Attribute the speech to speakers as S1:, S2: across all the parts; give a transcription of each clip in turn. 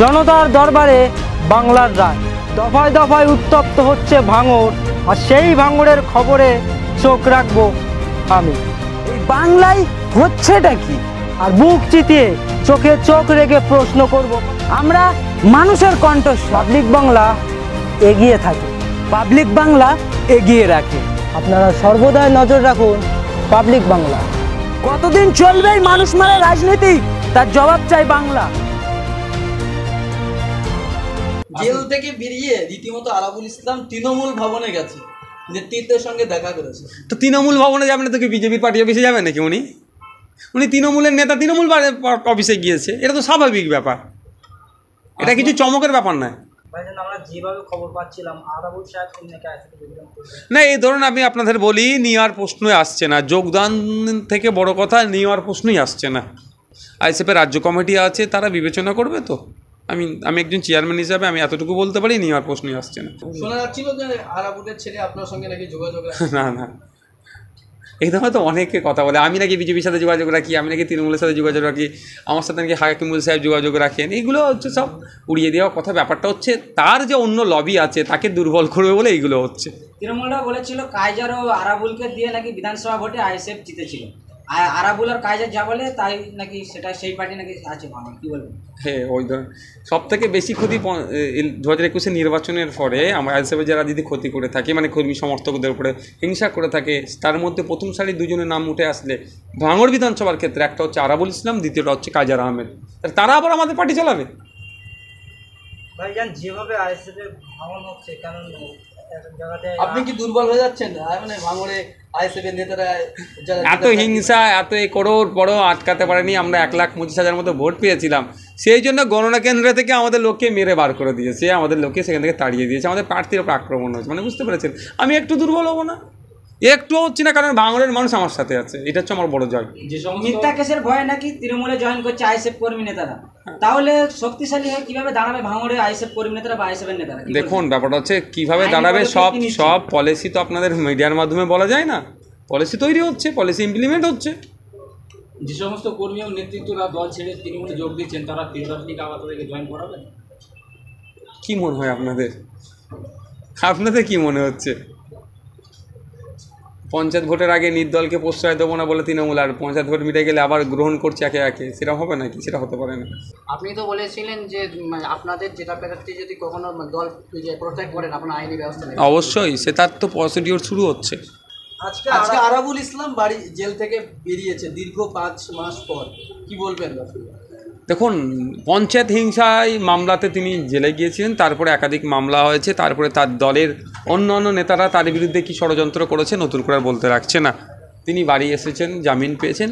S1: জনতার দরবারে বাংলার রায়। দফায় দফায় উত্তপ্ত হচ্ছে ভাঙড়, আর সেই ভাঙড়ের খবরে চোখ রাখবো আমি।
S2: এই বাংলায় হচ্ছেটা কি?
S1: আর বুক চিতিয়ে চোখে চোখ রেখে প্রশ্ন করব।
S2: আমরা মানুষের কণ্ঠস্বর।
S1: পাবলিক বাংলা এগিয়ে থাকে,
S2: পাবলিক বাংলা এগিয়ে রাখে।
S1: আপনারা সর্বদাই নজর রাখুন পাবলিক বাংলা।
S2: কতদিন চলবে এই মানুষ মারা রাজনীতি? তার জবাব চাই বাংলা।
S3: জেল থেকে বেরিয়ে রীতিমতো আরাবুল ইসলাম তৃণমূল ভবনে গেছে, নেতৃত্বের সঙ্গে দেখা করেছে।
S4: তো তৃণমূল ভবনে যাবেন না তো কি বিজেপির পার্টি অফিসে যাবেন নাকি? উনি তৃণমূলের নেতা, তৃণমূল অফিসে গিয়েছে, এটা তো স্বাভাবিক ব্যাপার, এটা কিছু চমকের ব্যাপার নয়।
S1: আমরা যেভাবে খবর পাচ্ছিলাম আরাবুল সাহেব
S4: না, এই ধরুন আমি আপনাদের বলি, নেওয়ার প্রশ্নই আসছে না। যোগদান থেকে বড় কথা নেওয়ার প্রশ্নই আসছে না। আইএসএফের রাজ্য কমিটি আছে, তারা বিবেচনা করবে। তো আমি একজন চেয়ারম্যান হিসাবে আমি এতটুকু বলতে পারি, নেওয়ার প্রশ্নই আসছে না।
S3: শোনা যাচ্ছিল যে আরাবুলের ছেলে আপনার সঙ্গে নাকি যোগাযোগ
S4: না না, এই ধরনের তো অনেকে কথা বলে, আমি নাকি বিজেপির সাথে যোগাযোগ রাখি, আমি নাকি তৃণমূলের সাথে যোগাযোগ রাখি, আমার সাথে নাকি হাকিমুল সাহেব যোগাযোগ রাখেন। এইগুলো হচ্ছে সব উড়িয়ে দেওয়া কথা। ব্যাপারটা হচ্ছে তার যে অন্য লবি আছে তাকে দুর্বল করবে বলে এইগুলো হচ্ছে।
S5: তৃণমূলরা বলেছিল কাইজার ও আরাবুলকে দিয়ে নাকি বিধানসভা ভোটে আইএসএফ জিতেছিল। আরাবুল আর কাইজার যা বলে তাই নাকি সেটা সেই পার্টি নাকি আছে। কি বলবেন?
S4: হ্যাঁ, ওই ধরনের সব থেকে বেশি ক্ষতি 2021 নির্বাচনের পরে আমরা আইএসএফের যারা যদি ক্ষতি করে থাকে, মানে কর্মী সমর্থকদের উপরে হিংসা করে থাকে, তার মধ্যে প্রথম সারির দুজনের নাম উঠে আসলে ভাঙড় বিধানসভার ক্ষেত্রে একটা হচ্ছে আরাবুল ইসলাম, দ্বিতীয়টা হচ্ছে কাইজার আহমেদ। তারা আবার আমাদের পার্টি চালাবে।
S1: ভাইজান যেভাবে আইএসএফ এর ভাঙন হচ্ছে, কারণ
S3: আপনি কি দুর্বল হয়ে যাচ্ছেন? মানে ভাঙড়ে আইএসএফ এর নেতারা
S4: এত হিংসা, এত করোড় বড় আটকাতে পারেনি। আমরা 1,25,000 মতো ভোট পেয়েছিলাম, সেই জন্য গণনা কেন্দ্র থেকে আমাদের লোককে মেরে বার করে দিয়েছে, আমাদের লোককে সেখান থেকে তাড়িয়ে দিয়েছে, আমাদের প্রার্থীর উপর আক্রমণ হয়েছে। মানে বুঝতে পেরেছেন, আমি একটু দুর্বল হবো না, একটু হচ্ছি না, কারণ ভাঙড়ের মানুষ আমার সাথে আছে। এটা হচ্ছে আমার বড় জয়।
S5: মিথ্যা কেসের ভয়ে নাকি তৃণমূলে জয়েন করছে আইএসএফ কর্মী নেতারা, তাহলে শক্তিশালী হয়ে কিভাবে দাঁড়াবে ভাঙড়ে আইএসএফ কর্মী নেতারা বা আইএসএফ এর নেতারা?
S4: দেখুন, ব্যাপারটা হচ্ছে কিভাবে দাঁড়াবে, সব পলিসি তো আপনাদের মিডিয়ার মাধ্যমে বলা যায় না। পলিসি তৈরি হচ্ছে, পলিসি ইমপ্লিমেন্ট হচ্ছে।
S6: যে সমস্ত কর্মী এবং নেতৃত্বরা দল ছেড়ে তৃণমূলে যোগ দিচ্ছেন, তারা রাজনীতি আবার তাদেরকে জয়েন করাবেন?
S4: কি মনে হয় আপনাদের কি মনে হচ্ছে? পঞ্চায়েত ভোটের আগে নির্দলকে প্রশ্রয় দেবো না বলে তৃণমূল, আর পঞ্চায়েত ভোট মিটে গেলে আবার গ্রহণ করছে একে একে, সেটা হবে নাকি? সেটা হতে পারে না।
S5: আপনি তো বলেছিলেন যে আপনাদের যেটা প্রার্থী যদি কখনো দল প্রত্যাগ করেন আপনার আইনি ব্যবস্থা নেবেন।
S4: অবশ্যই, সে তার তো প্রসিডিওর শুরু হচ্ছে।
S3: আজকে আরাবুল ইসলাম বাড়ি জেল থেকে বেরিয়েছে দীর্ঘ 5 মাস পর, কি বলবেন?
S4: দেখুন, পঞ্চায়েত হিংসায় মামলাতে তিনি জেলে গিয়েছিলেন, তারপরে একাধিক মামলা হয়েছে, তারপরে তার দলের অন্য নেতারা তার বিরুদ্ধে কি ষড়যন্ত্র করেছে নতুন করে বলতে রাখছে না। তিনি বাড়ি এসেছেন, জামিন পেয়েছেন,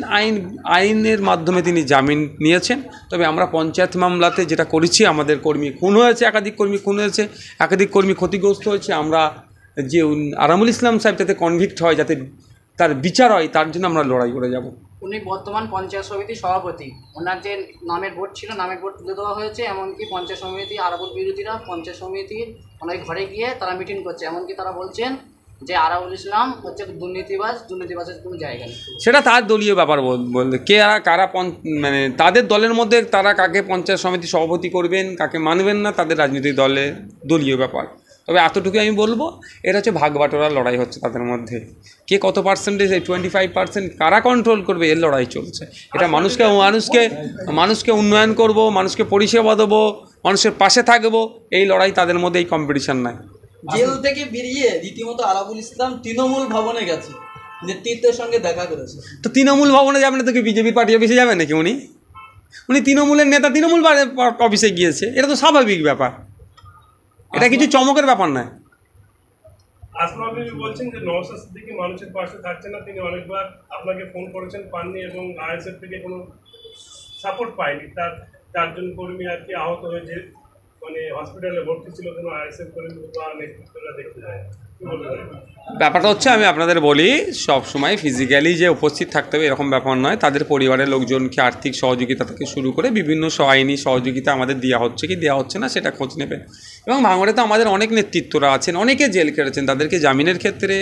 S4: আইনের মাধ্যমে তিনি জামিন নিয়েছেন। তবে আমরা পঞ্চায়েত মামলাতে যেটা করেছি, আমাদের কর্মী খুন হয়েছে, একাধিক কর্মী খুন হয়েছে, একাধিক কর্মী ক্ষতিগ্রস্ত হয়েছে। আমরা যে আরামুল ইসলাম সাহেব যাতে কনভিক্ট হয়, যাতে তার বিচার হয়, তার জন্য আমরা লড়াই করে যাব।
S5: উনি বর্তমান পঞ্চায়েত সমিতির সভাপতি, ওনার যে নামের ভোট ছিল নামের ভোট তুলে দেওয়া হয়েছে। এমনকি পঞ্চায়েত সমিতি আরাবুল বিরোধীরা পঞ্চায়েত সমিতির অনেক ঘরে গিয়ে তারা মিটিং করছে, এমনকি তারা বলছেন যে আরাবুল ইসলাম হচ্ছে দুর্নীতিবাজের কোনো জায়গা নেই।
S4: সেটা তার দলীয় ব্যাপার বলতে, কারা মানে তাদের দলের মধ্যে তারা কাকে পঞ্চায়েত সমিতি সভাপতি করবেন, কাকে মানবেন না, তাদের রাজনৈতিক দলীয় ব্যাপার। তবে এতটুকু আমি বলবো, এটা হচ্ছে ভাগ বাটোয়ারার লড়াই হচ্ছে তাদের মধ্যে। কে কত পার্সেন্টেজ, 25% কারা কন্ট্রোল করবে, এর লড়াই চলছে। এটা মানুষকে উন্নয়ন করব, মানুষকে পরিষেবা দেবো, মানুষের পাশে থাকবো, এই লড়াই তাদের মধ্যে, এই কম্পিটিশন নাই।
S3: জেল থেকে বেরিয়ে রীতিমতো আরাবুল ইসলাম তৃণমূল ভবনে গেছে, নেতৃত্বের সঙ্গে দেখা করেছে।
S4: তো তৃণমূল ভবনে যাবেন না তো কি বিজেপির পার্টি অফিসে যাবেন নাকি? উনি তৃণমূলের নেতা, তৃণমূল অফিসে গিয়েছে, এটা তো স্বাভাবিক ব্যাপার, এটা কিছু চমকের ব্যাপার নয়।
S7: আসমা বিবি বলছেন যে নওশাদ সিদ্দিকী মানুষের পাশে থাকছে না, তিনি অনেকবার আপনাকে ফোন করেছেন, পাননি, এবং আইএসএফ থেকে কোনো সাপোর্ট পায়নি। তার 4 জন কর্মী আর কি আহত হয়েছে, মানে হসপিটালে ভর্তি ছিল, কোনো আইএসএফ কর্মী বা নেতৃত্বরা দেখতে যায়।
S4: ব্যাপারটা হচ্ছে, আমি আপনাদের বলি, সব সময় ফিজিক্যালি যে উপস্থিত থাকতে হবে এরকম ব্যাপার নয়। তাদের পরিবারের লোকজনকে আর্থিক সহযোগিতা থেকে শুরু করে বিভিন্ন আইনি সহযোগিতা আমাদের দেওয়া হচ্ছে কি দেওয়া হচ্ছে না, সেটা খোঁজ নেবেন। এবং ভাঙড়ে তো আমাদের অনেক নেতৃত্বরা আছেন, অনেকে জেল কেটেছেন, তাদেরকে জামিনের ক্ষেত্রে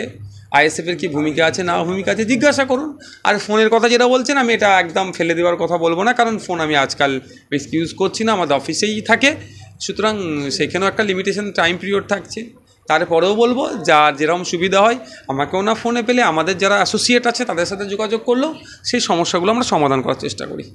S4: আইএসএফের কী ভূমিকা আছে না ভূমিকা আছে জিজ্ঞাসা করুন। আর ফোনের কথা যেটা বলছেন, আমি এটা একদম ফেলে দেওয়ার কথা বলবো না, কারণ ফোন আমি আজকাল বেশি ইউজ করছি না, আমাদের অফিসেই থাকে, সুতরাং সেখানেও একটা লিমিটেশন টাইম পিরিয়ড থাকছে। তারপরেও বলবো, যার যেরকম সুবিধা হয়, আমাকেও না ফোনে পেলে আমাদের যারা অ্যাসোসিয়েট আছে তাদের সাথে যোগাযোগ করলেও সেই সমস্যাগুলো আমরা সমাধান করার চেষ্টা করি।